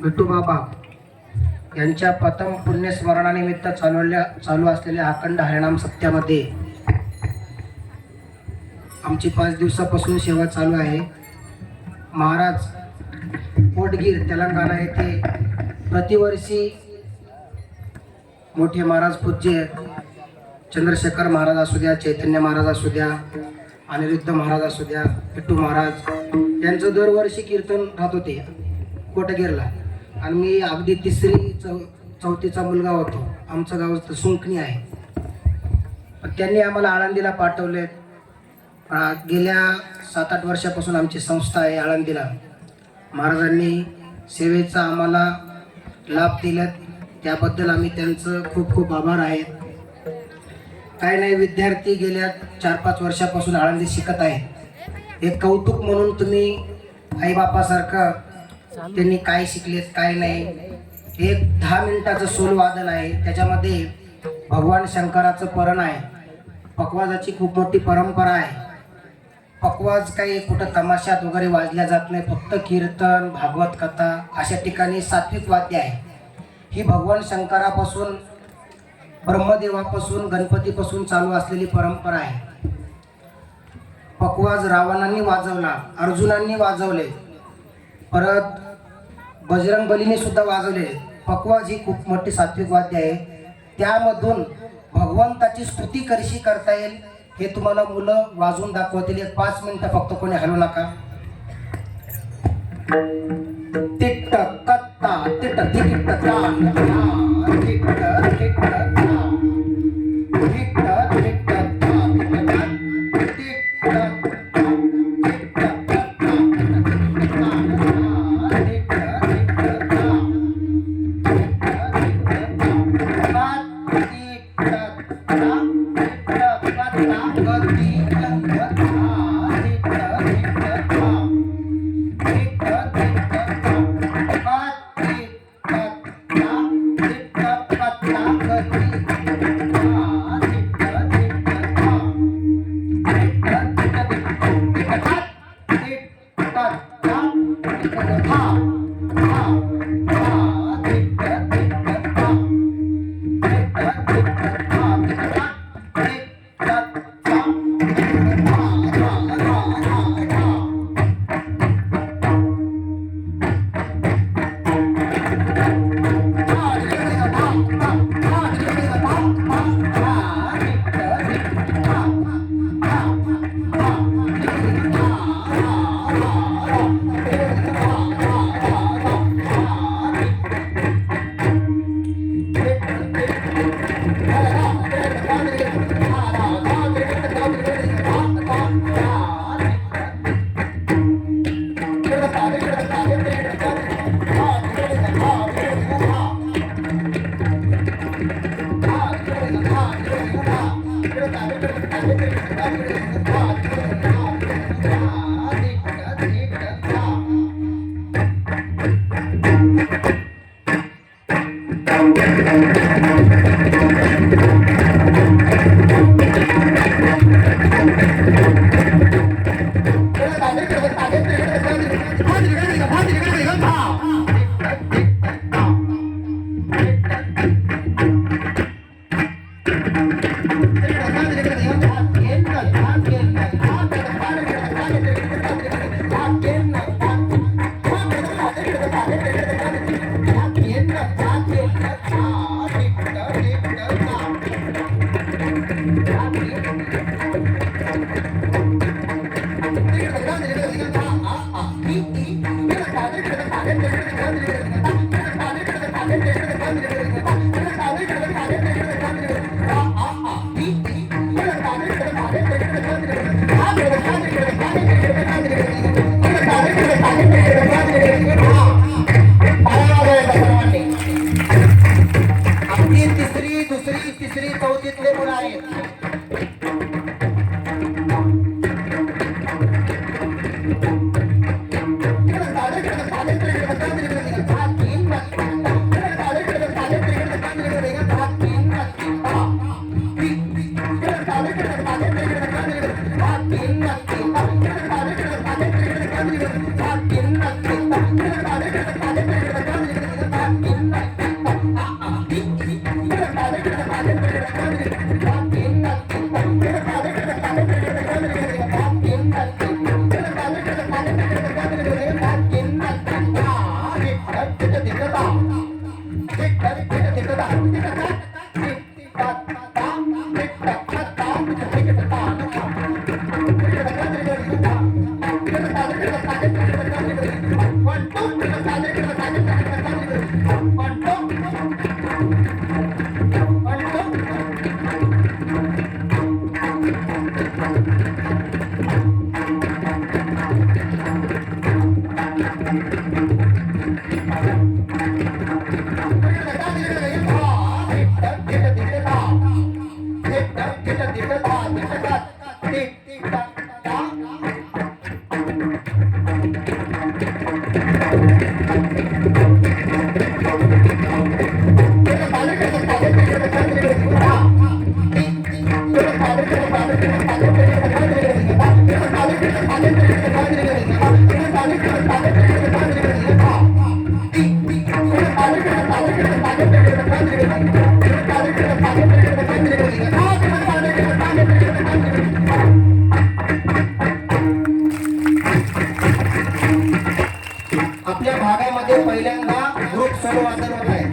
विठूबाबा यांच्या प्रथम पुण्यस्मरणानिमित्त चालू असलेल्या अखंड हरिनाम सत्यामध्ये आमची 5 दिवसापासून सेवा चालू आहे। महाराज कोटगीर तेलंगणा येथे प्रतिवर्षी मोठे महाराज पूज्य चंद्रशेखर महाराज असू द्या, चैतन्य महाराज असू द्या, अनिरुद्ध महाराज असू द्या, विठू महाराज यांचं दरवर्षी कीर्तन राहत होते कोटगीरला। आणि मी अगदी 3री-4थीचा मुलगा होतो। आमचं गाव सुंकणी आहे, पण त्यांनी आम्हाला आळंदीला पाठवले। गेल्या 7-8 वर्षापासून आमची संस्था आहे आळंदीला। महाराजांनी सेवेचा आम्हाला लाभ दिलात, त्याबद्दल आम्ही त्यांचं खूप खूप आभार आहेत। काही नाही, विद्यार्थी गेल्या 4-5 वर्षापासून आळंदी शिकत आहेत। एक कौतुक म्हणून तुम्ही आईबापासारखं त्यांनी काय शिकलेत काय नाही, एक 10 मिनिटाचं सोल वादन आहे, त्याच्यामध्ये भगवान शंकराचं परण आहे। पकवाजाची खूप मोठी परंपरा आहे। पकवाज काही कुठं तमाशात वगैरे वाजल्या जात नाही, फक्त कीर्तन, भागवत कथा अशा ठिकाणी सात्विक वाद्य आहे। ही भगवान शंकरापासून, ब्रह्मदेवापासून, गणपतीपासून चालू असलेली परंपरा आहे। पकवाज रावणांनी वाजवला, अर्जुनांनी वाजवले, परत बजरंगबलीने सुद्धा वाजवले। पकवाज ही खूप मोठी सात्विक वाद्य आहे। त्यामधून भगवंताची स्तुती कशी करता येईल हे तुम्हाला मुलं वाजवून दाखवतील। 5 मिनिटं फक्त, कोणी हलू नका। तिट्ट कत्ता तिट्ट तिट्ट तान तान तिट्ट तिट्ट तान तिट्ट तिट्ट तान तिट्ट Thank you. आपल्या भागामध्ये पहिल्यांदा ग्रुप सोलो वादन होत आहे.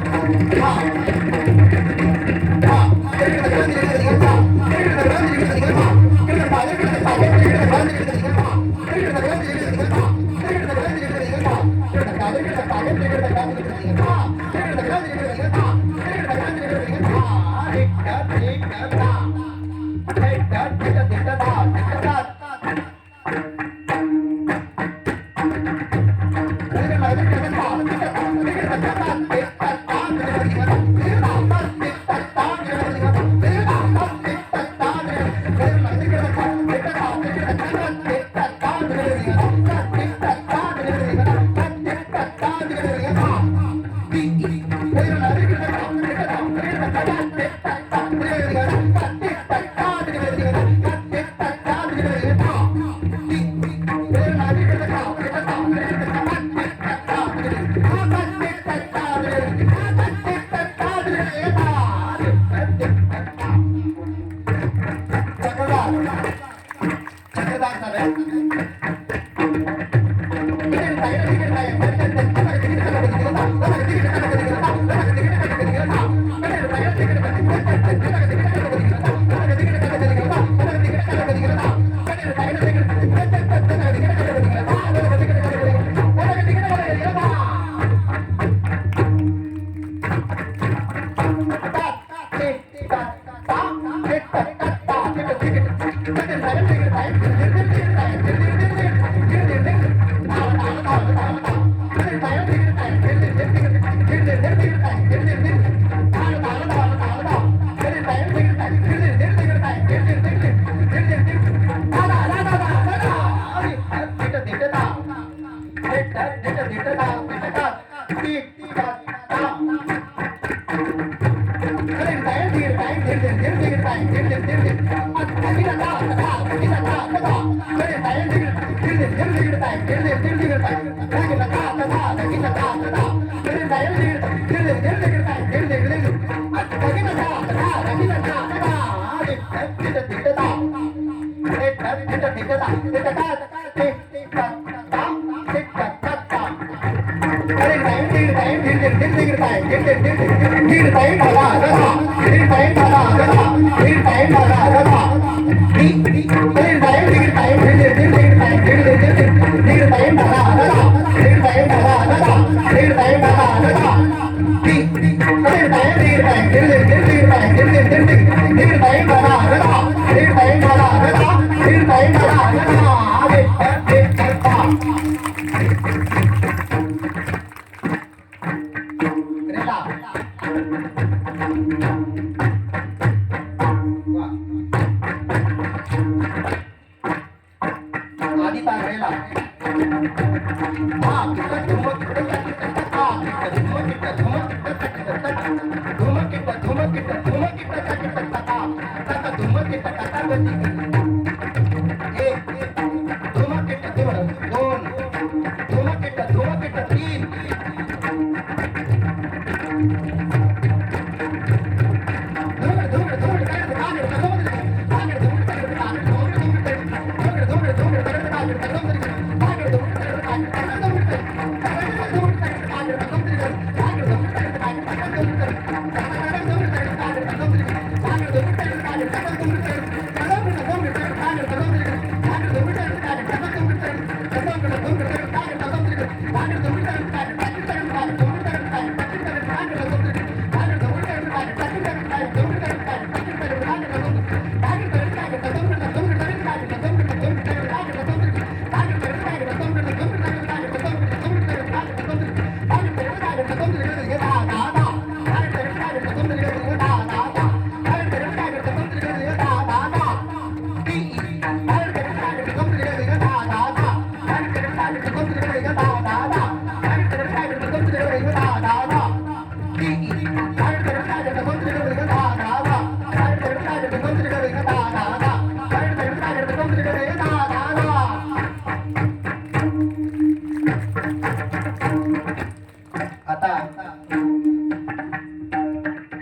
आता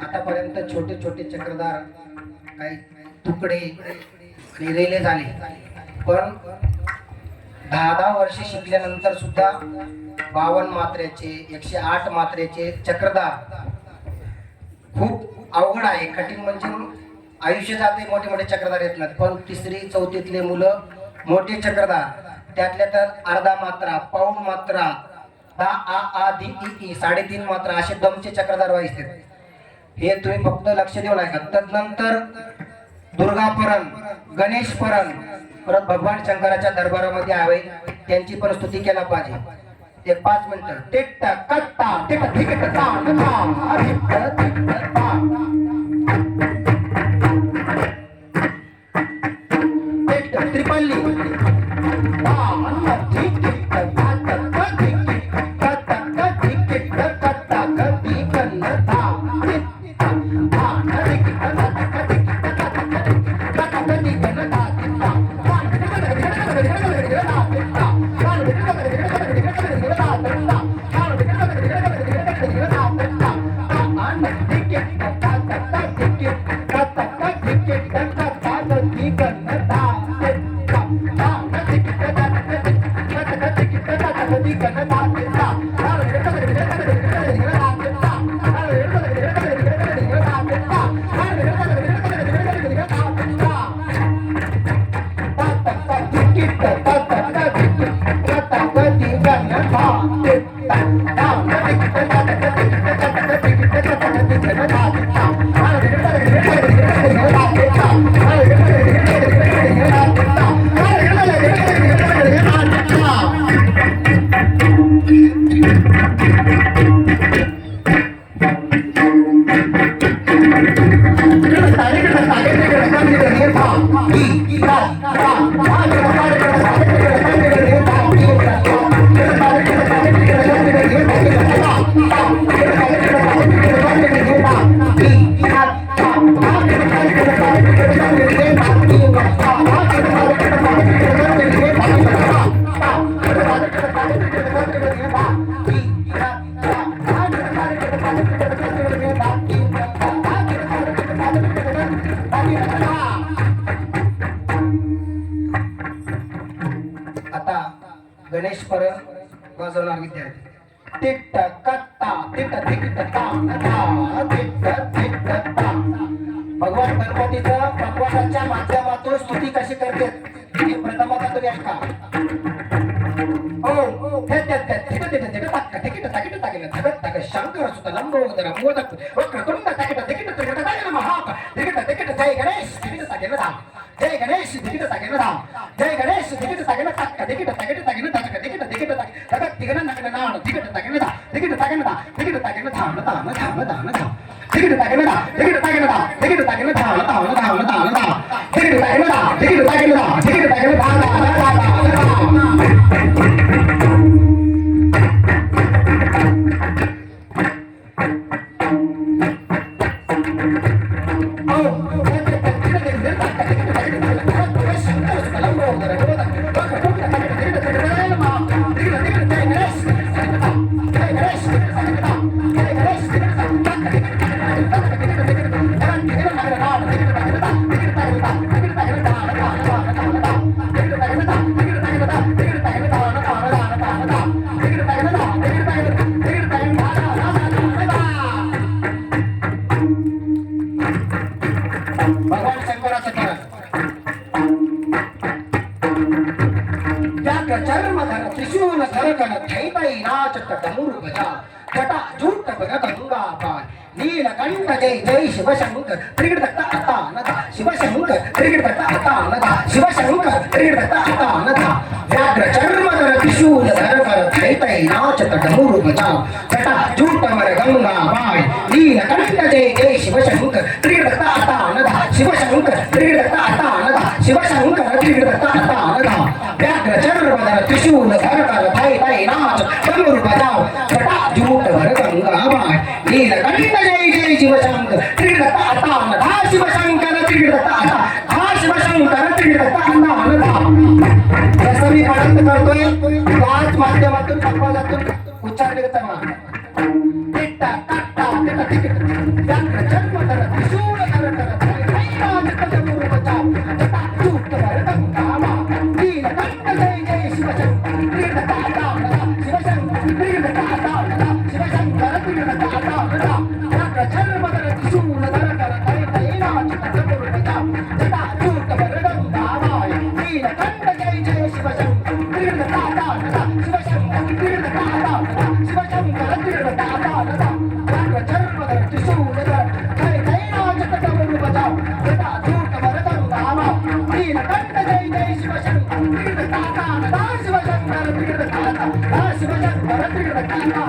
आतापर्यंत छोटे छोटे चक्रधार काही तुकडे आणि रेले झाले, पण 10 वर्ष शिकल्यानंतर सुद्धा 52 मात्रेचे 108 मात्रेचे चक्रधार खूप अवघड आहे, कठीण म्हणजे आयुष्य जाते, मोठे मोठे चक्रधार येत नाहीत. पण 3री 4थीतले मुलं मोठे चक्रधार, त्यातल्या तर अर्धा मात्रा, पाऊण मात्रा, आ आ आ दी ई ई 3.5 मात्रा असे दमचे चक्रधार वाजतात. हे तुम्ही फक्त लक्ष देऊन ऐका. तदनंतर दुर्गापरण, गणेशपरण, परत भगवान शंकराच्या दरबारामध्ये हवे, त्यांची पण स्तुती केला पाहिजे. एक 5 मिनिटं. टिक कट्टा टिक टिक टा टा टिक टिक टा टिक त्रिपल्ली टा अन्ना टिक टिक टा टा टा टिक टिक टा टा टिक टिक टा टा टा टिक कन्ना टा टिक टा टा टिक टा टा टिक टा टा टा टिक कन्ना टा टिक टा आता गणेशपरण वाजवणार विद्यार्थी. टिक कट्टा टिक टिक टा टा टिक टिक टा. भगवान गणपतीचं प्रकवासाच्या माध्यमातून स्तुती कशी करते हे प्रथमतः तुम्ही ऐका. ओ हे ते टिक टिक टिक टाक टिक टिक टाक धगत धग शंकर सुत लंबोदर मोदक वक्रतुंड टिक टिक टिक टाक महाका टिक टिक जय गणेश टिक टाक ना जय गणेश टिक टाक ना जय गणेश टिक टाक ना टाक टिक टाक टाक ना टाक टिक टिक टाक धगत तिगन नकन नाण टिक टाक ना टिक टाक ना टिक टाक ना थांब थांब थांब थांब थांब टिक टाक ना टिक टाक ना टिक टाक ना थांब थांब थांब थांब थांब टिक टाक ना टिक टाक ना टिक टाक ना भगवान शंकराचं चर्मधर त्रिशूल सरकण थैतई नाचत डमरू बजा जटा झूट बग गंगा पाय नीलकंठ जय जय शिवशंकर त्रिगुणदत्ता आता नदा शिवशंकर त्रिगुणदत्ता आता नदा शिवशंकर त्रिगुणदत्ता आता नदा व्याघ्र चर्मधर त्रिशूल धर दैतै नाचत डमरू बजाव जटा जूटवर गंगा बाय नीलकंठ जय जय शिवशंकर त्रिगुणदत्ता आता नदा शिवशंकर त्रिगुणदत्ता आता नदा शिवशंकर त्रिगुणदत्ता आता नदा व्याघ्र चर्मधर त्रिशूल धर दैतै नाचत डमरू बजाव जटा जूटवर गंगा बाय नीलकंठ जय जय शिवशंकर त्रिगुणदत्ता आता नदा शिवशंकर त्रिगुणदत्ता आता हा शिवशंकर त्रिगुणदत्ता आता नदा जसं मी पठण करतोय त्याच माध्यमातून आवाजातून उच्चारले जातात टिट्टा टट्टा टिट्टा टिट्टा व्याघ्र चर्मधर त्रिशूल धर दैतै डमरू बजाव जटा जूटवर गंगा बाय नीलकंठ जय जय शिवशंकर त्रिगुणदत्ता आता नदा शिवशंकर त्रिगुणदत्ता आता नदा शिवशंकर त्रिगुणदत्ता आता नदा व्याघ्र चर्मधर त्रिशूल धर दैतै नाचत डमरू बजाव जटा जूटवर गंगा बाय नीलकंठ जय जय शिवशंकर त्रिगुणदत्ता आता नदा शिवशंकर त्रिगुणदत्ता आता नदा शिवशंकर त्रिगुणदत्ता आता नदा व्याघ्र चर्मधर त्रिशूल धर दैतै नाचत डमरू बजाव जटा जूटवर गंगा बाय नीलकंठ जय जय शिवशंकर त्रिगुणदत्ता आता नदा शिवशंकर त्रिगुणदत्ता आता नदा शिवशंकर त्रिगुणदत्ता आता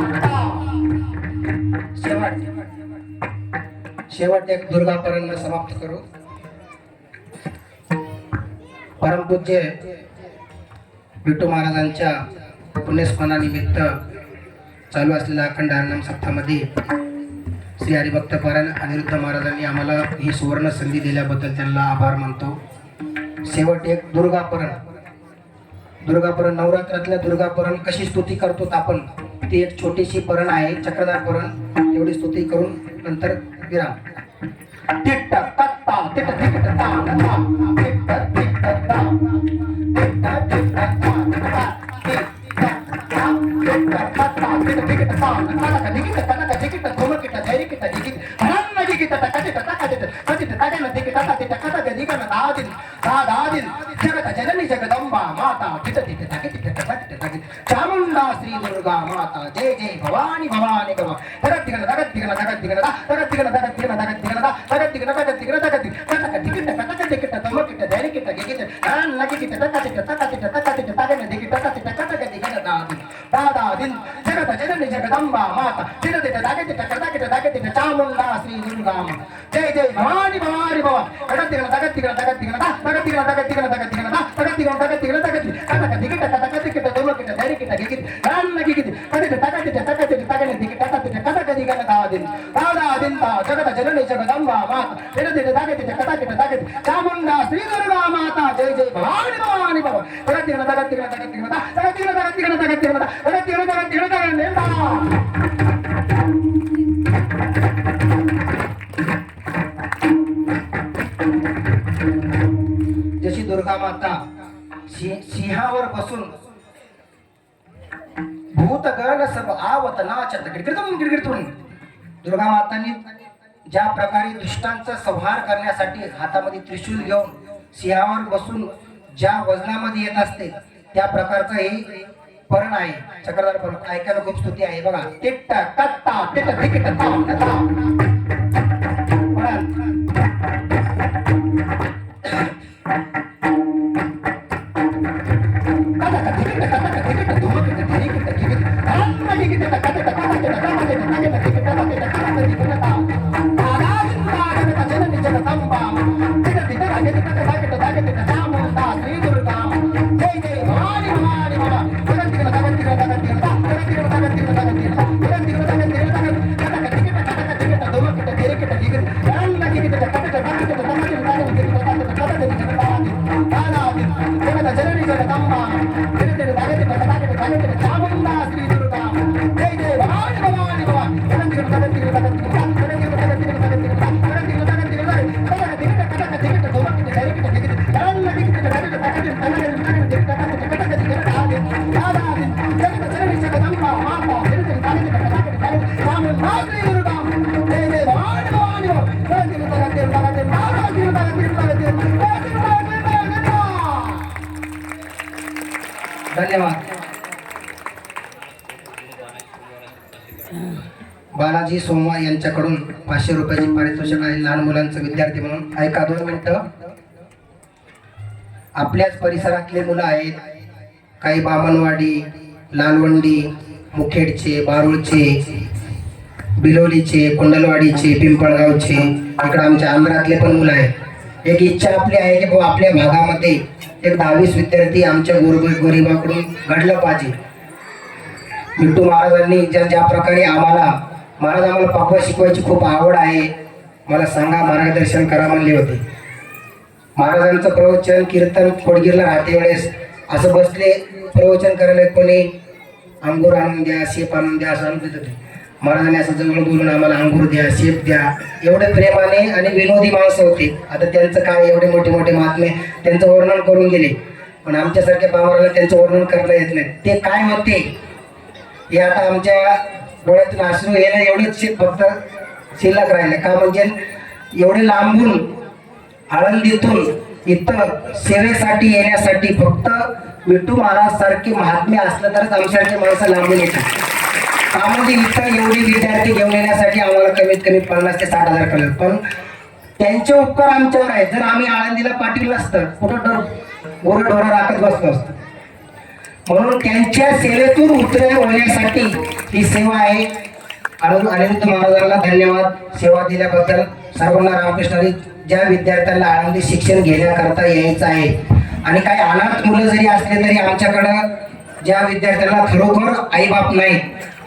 शेवट एक दुर्गा परंपरा समाप्त करू. परमपूज्य विठू महाराजांच्या पुण्यस्मरणानिमित्त चालू असलेल्या अखंड हरिनाम सप्ताहामध्ये श्री हरिभक्त परायण अनिरुद्ध महाराजांनी आम्हाला ही सुवर्ण संधी दिल्याबद्दल त्यांना आभार मानतो. शेवट एक दुर्गापरण नवरात्रातल्या दुर्गापरण कशी स्तुती करतो आपण ती एक छोटीशी परण आहे चक्रधार परण एवढी स्तुती करून नंतर विराम. टिट्टा टट्टा टिट्टा टिट्टा ता ता टिट्टा टिट्टा ता टिट्टा टिट्टा ता ता टिट्टा टट्टा टिट्टा टिट्टा ता ता निकिता ता निकिता धुमकिता धैर्यकिता जिकित हरन्न जिकिता ता कटिता ता कटिता कटिता तागन दिकिता ता टिट्टा कटा दिगन दादिन दादिन जगत जननी जगदंबा माता टिट्टा टिट्टा ता टिट्टा ता टिट्टा चामुंडा श्री दुर्गा माता जय जय भवानी भवानी भवा जगत दिगन जगदंबा माता चामुंडा श्री दुर्गा जय जय भवानी भवानी भवा जगत जननी जगदंबा माता चामुंडा श्री दुर्गा माता जय जय भवानी भवानी भवा जशी दुर्गा माता सिंहावर बसून भूतगण सब आवत नाचत गिरगिरतून दुर्गा मातांनी ज्या प्रकारे दुष्टांचा संहार करण्यासाठी हातामध्ये त्रिशूल घेऊन सिंहावर बसून ज्या वजनामध्ये येत असते त्या प्रकारचं हे परण आहे चक्रधार परण ऐकायला खूप स्तुती आहे बघा. टिट्टा टट्टा टिट्टा टिकिटा ता ता धन्यवाद. बालाजी सोमवार यांच्याकडून 500 रुपयाची पारितोषिक आहे लहान मुलांचं विद्यार्थी म्हणून. ऐका 2 मिनिटं. आपल्याच परिसरातले मुलं आहेत, काही बामणवाडी, लालवंडी, मुखेडचे, बारूळचे, बिलोलीचे, कुंडलवाडीचे, पिंपळगावचे, इकडे आमच्या आंध्रातले पण मुलं आहेत. एक इच्छा आपली आहे की बाबा आपल्या भागामध्ये एक 10-20 विद्यार्थी आमच्या गरिबाकडून घडलं पाहिजे. विठ्ठू महाराजांनी ज्या प्रकारे आम्हाला पापा शिकवायची खूप आवड आहे. मला सांगा, मार्गदर्शन करा म्हणले होते. महाराजांचं प्रवचन कीर्तन खोडगीरला राहते वेळेस असं बसले प्रवचन करायला, कोणी अंगूर आणून द्या, शेप आणून द्या असं आणून देत होते. महाराजांनी असं जवळ बोलून आम्हाला अंगूर द्या, शेप द्या, एवढे प्रेमाने आणि विनोदी माणसं होते. आता त्यांचं काय, एवढे मोठे मोठे महात्मे त्यांचं वर्णन करून गेले, पण आमच्यासारख्या पामराला त्यांचं वर्णन करता येत नाही. ते काय होते हे आता आमच्या डोळ्यातून अश्रू येणं एवढेच फक्त शिल्लक राहिले. का म्हणजे एवढे लांबून आळंदीतून इथं सेवेसाठी येण्यासाठी फक्त विठ्ठू महाराज सारखे महात्मे असलं तरच आमच्यासारखे माणसं लांबून येतात. त्यामध्ये इथं एवढे विद्यार्थी घेऊन येण्यासाठी आम्हाला कमीत कमी 50 ते 60 हजार कळलं. पण त्यांचे उपकार आमच्यावर आहेत. जर आम्ही आळंदीला पाठवलं असतं, कुठं गोरढोरं राखत बसलो असतो. म्हणून त्यांच्या सेवेतून उतरण होण्यासाठी ही सेवा आहे. अनिरुद्ध महाराजांना धन्यवाद सेवा दिल्याबद्दल. सर्वांना रामकृष्ण हरी. ज्या विद्यार्थ्यांना आळंदी शिक्षण घेण्याकरता यायचं आहे आणि काही अनाथ मुलं जरी असले तरी आमच्याकडं ज्या विद्यार्थ्यांना खरोखर आईबाप नाही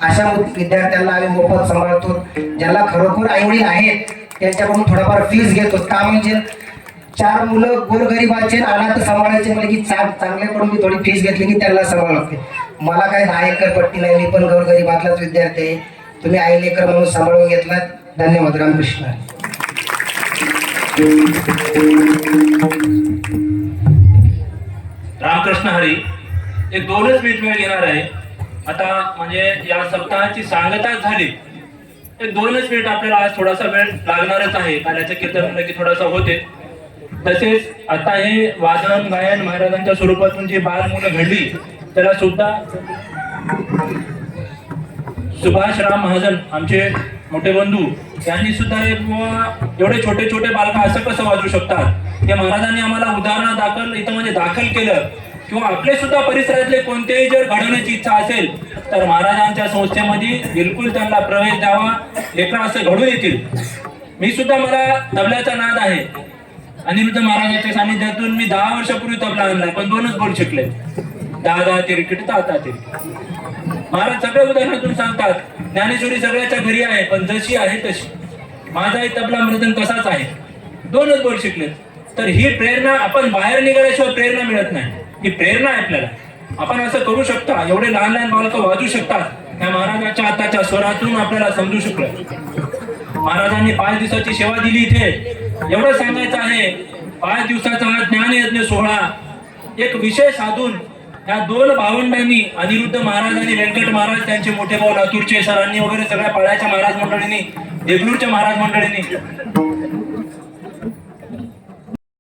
अशा विद्यार्थ्यांना आम्ही मोफत सांभाळतो. ज्यांना खरोखर आईवडील आहेत त्यांच्याकडून थोडाफार फीस घेतो. का म्हणजे 4 मुलं गोरगरिबाचे अनाथ सांभाळायचे म्हणजे की चांगल्याकडून मी थोडी फीस घेतली की त्यांना सांभाळ लागते. मला काही 10 एकर पट्टी नाही, मी पण गोरगरिबातलाच विद्यार्थी आहे. तुम्ही आई लेकर म्हणून सांभाळून घेतलात. धन्यवाद. रामकृष्ण. रामकृष्ण हरी. एक 2च मिनिट वेळ घेणार आहे. आता म्हणजे या सप्ताहाची सांगता झाली, एक 2च मिनिट आपल्याला आज थोडासा वेळ लागणारच आहे. काल्याचं कीर्तन म्हणलं की थोडासा होते. तसेच आता हे वादन गायन महाराजांच्या स्वरूपातून जी बाल मुलं घडली त्याला सुद्धा सुभाषराव महाजन आमचे मोठे बंधू यांनी सुद्धा एवढे छोटे छोटे बालक असं कसं वाजू शकतात हे महाराजांनी आम्हाला उदाहरण इथं म्हणजे दाखल केलं. किंवा आपले सुद्धा परिसरातले कोणतेही जर घडवण्याची इच्छा असेल तर महाराजांच्या संस्थेमध्ये बिलकुल त्यांना प्रवेश द्यावा. लेकरं असं घडून येतील. मी सुद्धा, मला तबल्याचा नाद आहे. अनिरुद्ध महाराजांच्या सानिध्यातून मी 10 वर्षापूर्वी तबला आणला, पण 2च बोल शिकले. 10 तिरकीट ताता तिरकीट. महाराज सगळ्या उदाहरणातून सांगतात ज्ञानेश्वरी सगळ्याच्या घरी आहे, पण जशी आहे तशी. माझाही तबला मृदंग तसाच आहे. 2च बोल शिकले. तर ही प्रेरणा, आपण बाहेर निघाल्याशिवाय प्रेरणा मिळत नाही. ही प्रेरणा आहे आपल्याला. आपण असं करू शकता, एवढे लहान लहान बालकं वाजू शकतात. त्या महाराजांच्या हाताच्या स्वरातून आपल्याला समजू शकलं. महाराजांनी 5 दिवसाची सेवा दिली इथे. एवढं सांगायचं आहे, 5 दिवसाचा हा ज्ञानयज्ञ सोहळा एक विषय साधून या 2 भावंडांनी, अनिरुद्ध महाराज आणि व्यंकट महाराज, त्यांचे मोठे भाऊ लातूरचे सरांनी वगैरे सगळ्या पाड्याच्या महाराज मंडळींनी, देगलूरच्या महाराज मंडळींनी